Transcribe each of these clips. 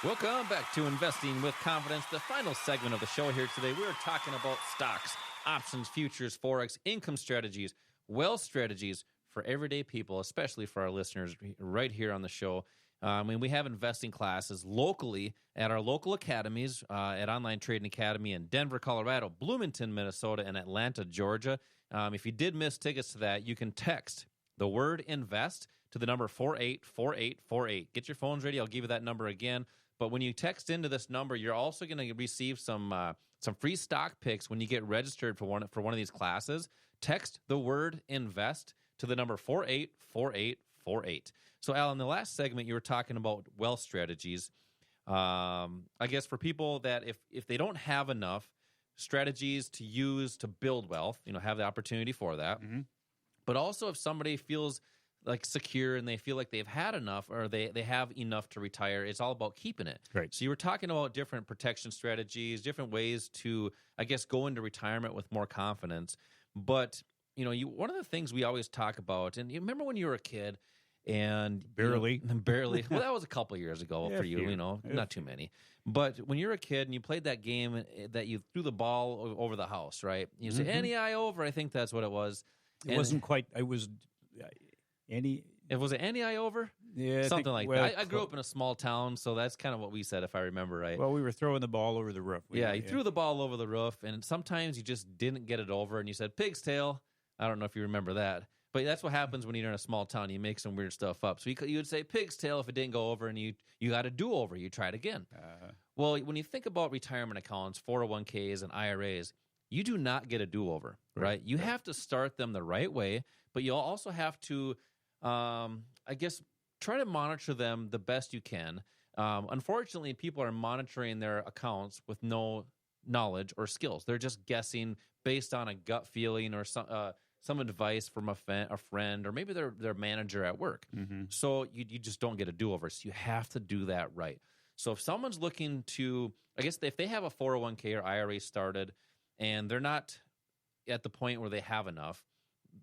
Welcome back to Investing with Confidence, the final segment of the show here today. We are talking about stocks, options, futures, forex, income strategies, wealth strategies for everyday people, especially for our listeners right here on the show. We have investing classes locally at our local academies, at Online Trading Academy in Denver, Colorado, Bloomington, Minnesota, and Atlanta, Georgia. If you did miss tickets to that, you can text the word INVEST to the number 484848. Get your phones ready. I'll give you that number again. But when you text into this number, you're also going to receive some free stock picks when you get registered for one of these classes. Text the word INVEST to the number 484848. So, Al, in the last segment, you were talking about wealth strategies. I guess for people that if they don't have enough strategies to use to build wealth, have the opportunity for that. Mm-hmm. But also if somebody feels like secure and they feel like they've had enough or they have enough to retire, it's all about keeping it. Right. So you were talking about different protection strategies, different ways to, I guess, go into retirement with more confidence. But, one of the things we always talk about, and you remember when you were a kid and barely. Well, that was a couple of years ago for you, not too many. But when you're a kid and you played that game that you threw the ball over the house, right? You say, any eye over, I think that's what it was. It wasn't quite, it was any... Was it any eye over? Yeah. Something like that. I grew up in a small town, so that's kind of what we said, if I remember right. Well, we were throwing the ball over the roof. You threw the ball over the roof, and sometimes you just didn't get it over, and you said, pig's tail. I don't know if you remember that. But that's what happens when you're in a small town. You make some weird stuff up. So you would say pig's tail if it didn't go over, and you got a do-over. You tried again. Well, when you think about retirement accounts, 401ks, and IRAs, you do not get a do-over, right? You have to start them the right way, but you'll also have to, try to monitor them the best you can. Unfortunately, people are monitoring their accounts with no knowledge or skills. They're just guessing based on a gut feeling or some advice from a friend or maybe their manager at work. Mm-hmm. So you just don't get a do-over. So you have to do that right. So if someone's looking to, I guess if they have a 401k or IRA started and they're not at the point where they have enough,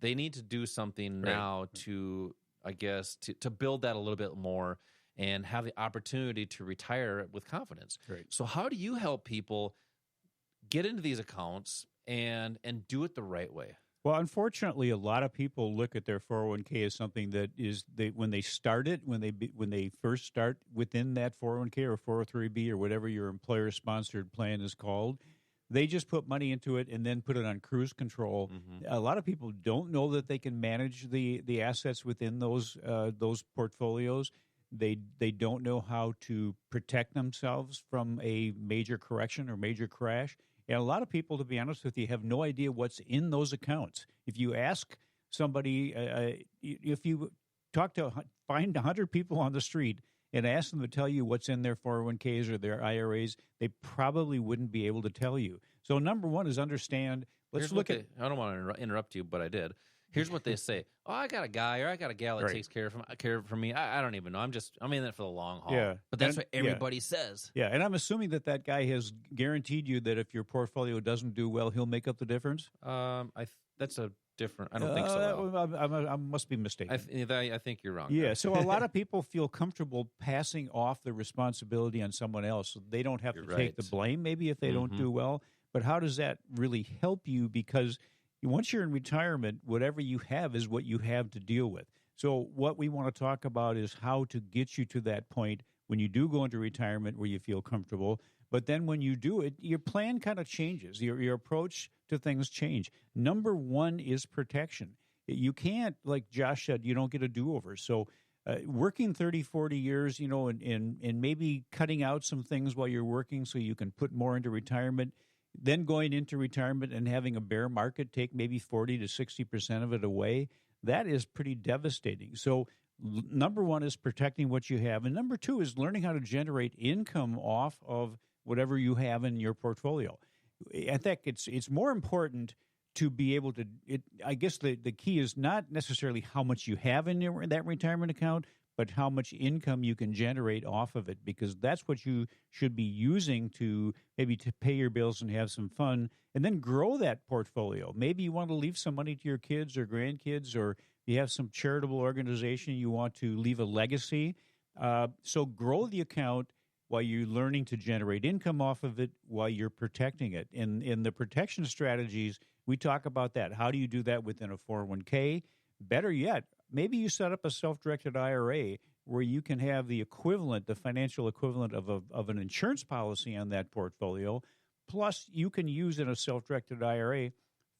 they need to do something now to, I guess, to build that a little bit more and have the opportunity to retire with confidence. Right. So how do you help people get into these accounts and do it the right way? Well, unfortunately, a lot of people look at their 401k as something that is when they start it, when they first start within that 401k or 403b or whatever your employer-sponsored plan is called, they just put money into it and then put it on cruise control. Mm-hmm. A lot of people don't know that they can manage the assets within those portfolios. They don't know how to protect themselves from a major correction or major crash. And a lot of people, to be honest with you, have no idea what's in those accounts. If you ask somebody, if you find 100 people on the street and ask them to tell you what's in their 401ks or their IRAs, they probably wouldn't be able to tell you. So number one is understand. I don't want to interrupt you, but I did. Here's what they say. Oh, I got a guy or I got a gal that takes care of me. I don't even know. I'm in it for the long haul. Yeah. But that's what everybody says. Yeah, and I'm assuming that guy has guaranteed you that if your portfolio doesn't do well, he'll make up the difference? That's a different. I don't think so. I must be mistaken. I think you're wrong. Yeah, so a lot of people feel comfortable passing off the responsibility on someone else. So they don't have to take the blame maybe if they don't do well. But how does that really help you? Because once you're in retirement, whatever you have is what you have to deal with. So what we want to talk about is how to get you to that point when you do go into retirement where you feel comfortable. But then when you do it, your plan kind of changes. Your approach to things change. Number one is protection. You can't, like Josh said, you don't get a do-over. So working 30, 40 years, and maybe cutting out some things while you're working so you can put more into retirement, then going into retirement and having a bear market take maybe 40 to 60% of it away, that is pretty devastating. So number one is protecting what you have. And number two is learning how to generate income off of whatever you have in your portfolio. I think it's more important to be able to, I guess the key is not necessarily how much you have in that retirement account, but how much income you can generate off of it, because that's what you should be using to maybe to pay your bills and have some fun, and then grow that portfolio. Maybe you want to leave some money to your kids or grandkids, or you have some charitable organization you want to leave a legacy. So grow the account while you're learning to generate income off of it, while you're protecting it. In the protection strategies, we talk about that. How do you do that within a 401k? Better yet, maybe you set up a self-directed IRA where you can have the equivalent, the financial equivalent of an insurance policy on that portfolio. Plus, you can use in a self-directed IRA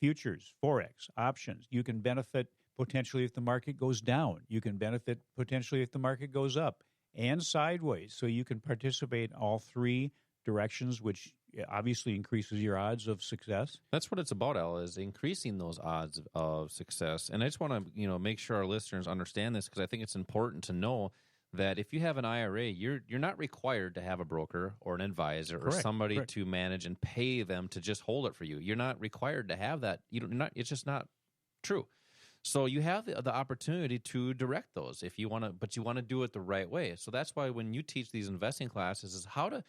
futures, Forex, options. You can benefit potentially if the market goes down. You can benefit potentially if the market goes up and sideways. So you can participate in all three directions, which obviously increases your odds of success. That's what it's about, Al, is increasing those odds of success. And I just want to, make sure our listeners understand this, because I think it's important to know that if you have an IRA, you're not required to have a broker or an advisor or somebody to manage and pay them to just hold it for you. You're not required to have that. It's just not true. So you have the opportunity to direct those if you want to, but you want to do it the right way. So that's why when you teach these investing classes is how to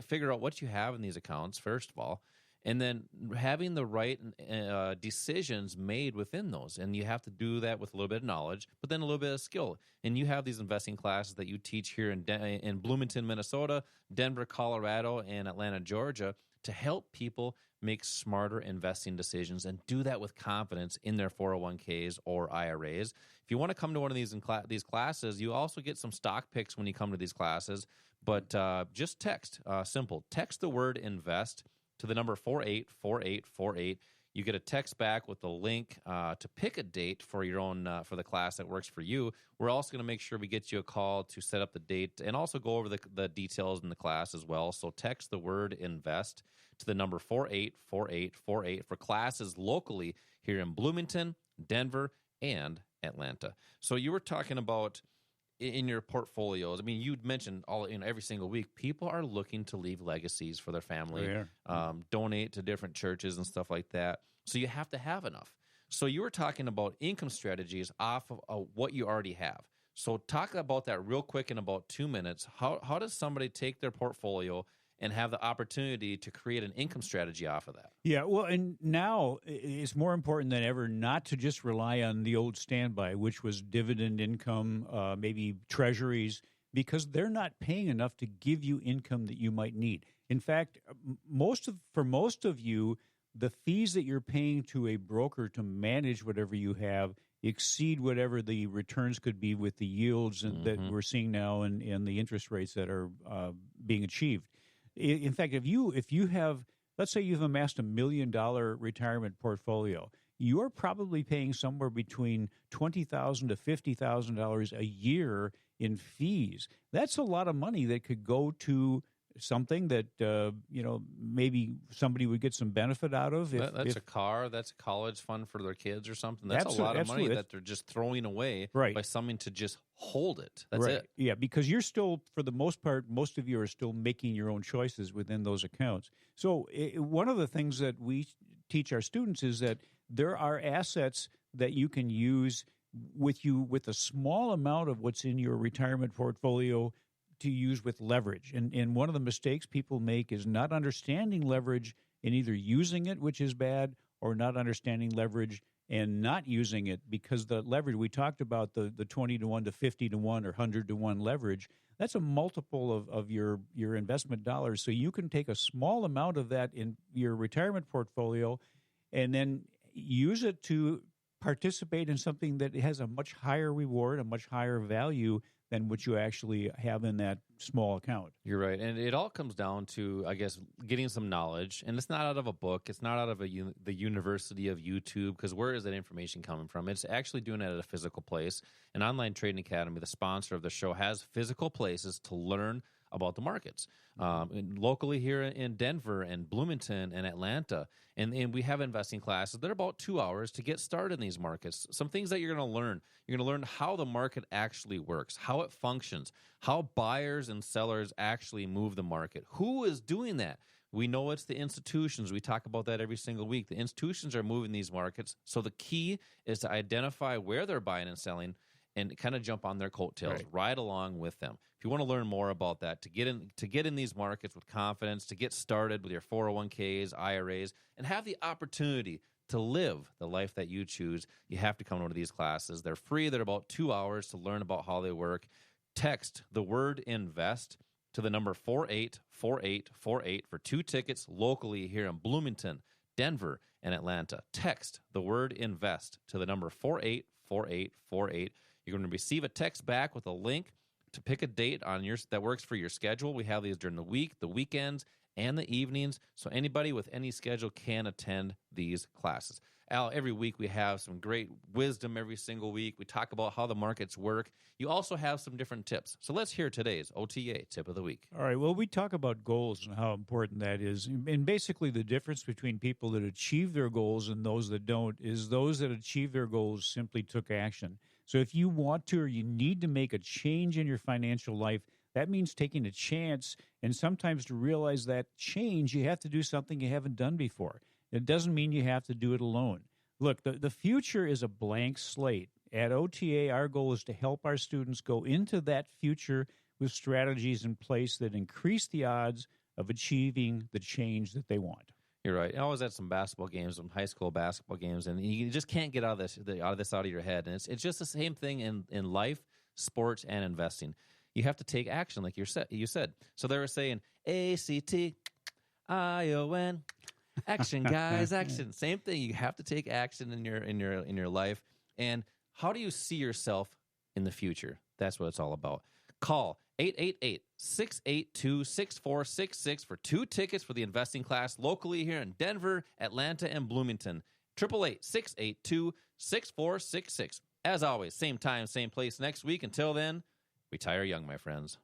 figure out what you have in these accounts, first of all, and then having the right decisions made within those. And you have to do that with a little bit of knowledge, but then a little bit of skill. And you have these investing classes that you teach here in Bloomington, Minnesota, Denver, Colorado, and Atlanta, Georgia, to help people make smarter investing decisions and do that with confidence in their 401ks or IRAs. If you want to come to one of these classes, you also get some stock picks when you come to these classes. But just text the word invest to the number 484848. You get a text back with the link to pick a date for your own for the class that works for you. We're also going to make sure we get you a call to set up the date and also go over the details in the class as well. So text the word invest to the number 484848 for classes locally here in Bloomington, Denver, and Atlanta. So you were talking about in your portfolios. I mean, you mentioned every single week, people are looking to leave legacies for their family, donate to different churches and stuff like that. So you have to have enough. So you were talking about income strategies off of what you already have. So talk about that real quick in about 2 minutes. How does somebody take their portfolio and have the opportunity to create an income strategy off of that? Yeah, well, and now it's more important than ever not to just rely on the old standby, which was dividend income, maybe treasuries, because they're not paying enough to give you income that you might need. In fact, for most of you, the fees that you're paying to a broker to manage whatever you have exceed whatever the returns could be with the yields that we're seeing now and the interest rates that are being achieved. In fact, if you have, let's say you've amassed $1 million retirement portfolio, you're probably paying somewhere between $20,000 to $50,000 a year in fees. That's a lot of money that could go to something that maybe somebody would get some benefit out of. That's a car, that's a college fund for their kids or something. That's a lot of money that they're just throwing away by something to just hold it. That's it. Yeah, because you're still, for the most part, most of you are still making your own choices within those accounts. So one of the things that we teach our students is that there are assets that you can use with a small amount of what's in your retirement portfolio to use with leverage. And one of the mistakes people make is not understanding leverage and either using it, which is bad, or not understanding leverage and not using it, because the leverage, we talked about the 20 to 1 to 50 to 1 or 100 to 1 leverage, that's a multiple of your investment dollars. So you can take a small amount of that in your retirement portfolio and then use it to participate in something that has a much higher reward, a much higher value than what you actually have in that small account. You're right. And it all comes down to, I guess, getting some knowledge. And it's not out of a book. It's not out of the University of YouTube, because where is that information coming from? It's actually doing it at a physical place. An Online Trading Academy, the sponsor of the show, has physical places to learn about the markets. Locally here in Denver and Bloomington and Atlanta. And we have investing classes. They're about 2 hours to get started in these markets. Some things that you're going to learn. You're going to learn how the market actually works, how it functions, how buyers and sellers actually move the market. Who is doing that? We know it's the institutions. We talk about that every single week. The institutions are moving these markets. So the key is to identify where they're buying and selling and kind of jump on their coattails, ride along with them. If you want to learn more about that, to get in these markets with confidence, to get started with your 401ks, IRAs, and have the opportunity to live the life that you choose, you have to come to one of these classes. They're free. They're about 2 hours to learn about how they work. Text the word invest to the number 484848 for 2 tickets locally here in Bloomington, Denver, and Atlanta. Text the word INVEST to the number 484848. You're going to receive a text back with a link to pick a date on that works for your schedule. We have these during the week, the weekends, and the evenings, so anybody with any schedule can attend these classes. Al, every week we have some great wisdom every single week. We talk about how the markets work. You also have some different tips. So let's hear today's OTA tip of the week. All right. Well, we talk about goals and how important that is. And basically the difference between people that achieve their goals and those that don't is those that achieve their goals simply took action. So if you want to or you need to make a change in your financial life, that means taking a chance. And sometimes to realize that change, you have to do something you haven't done before. It doesn't mean you have to do it alone. Look, the future is a blank slate. At OTA, our goal is to help our students go into that future with strategies in place that increase the odds of achieving the change that they want. You're right. I always at some basketball games, some high school basketball games, and you just can't get out of your head. And it's just the same thing in life, sports, and investing. You have to take action, like you said. So they were saying ACTION. Action, guys, action. Same thing. You have to take action in your life. And how do you see yourself in the future? That's what it's all about. Call 888-682-6466 for 2 tickets for the investing class locally here in Denver, Atlanta, and Bloomington. 888-682-6466. As always, same time, same place next week. Until then, retire young, my friends.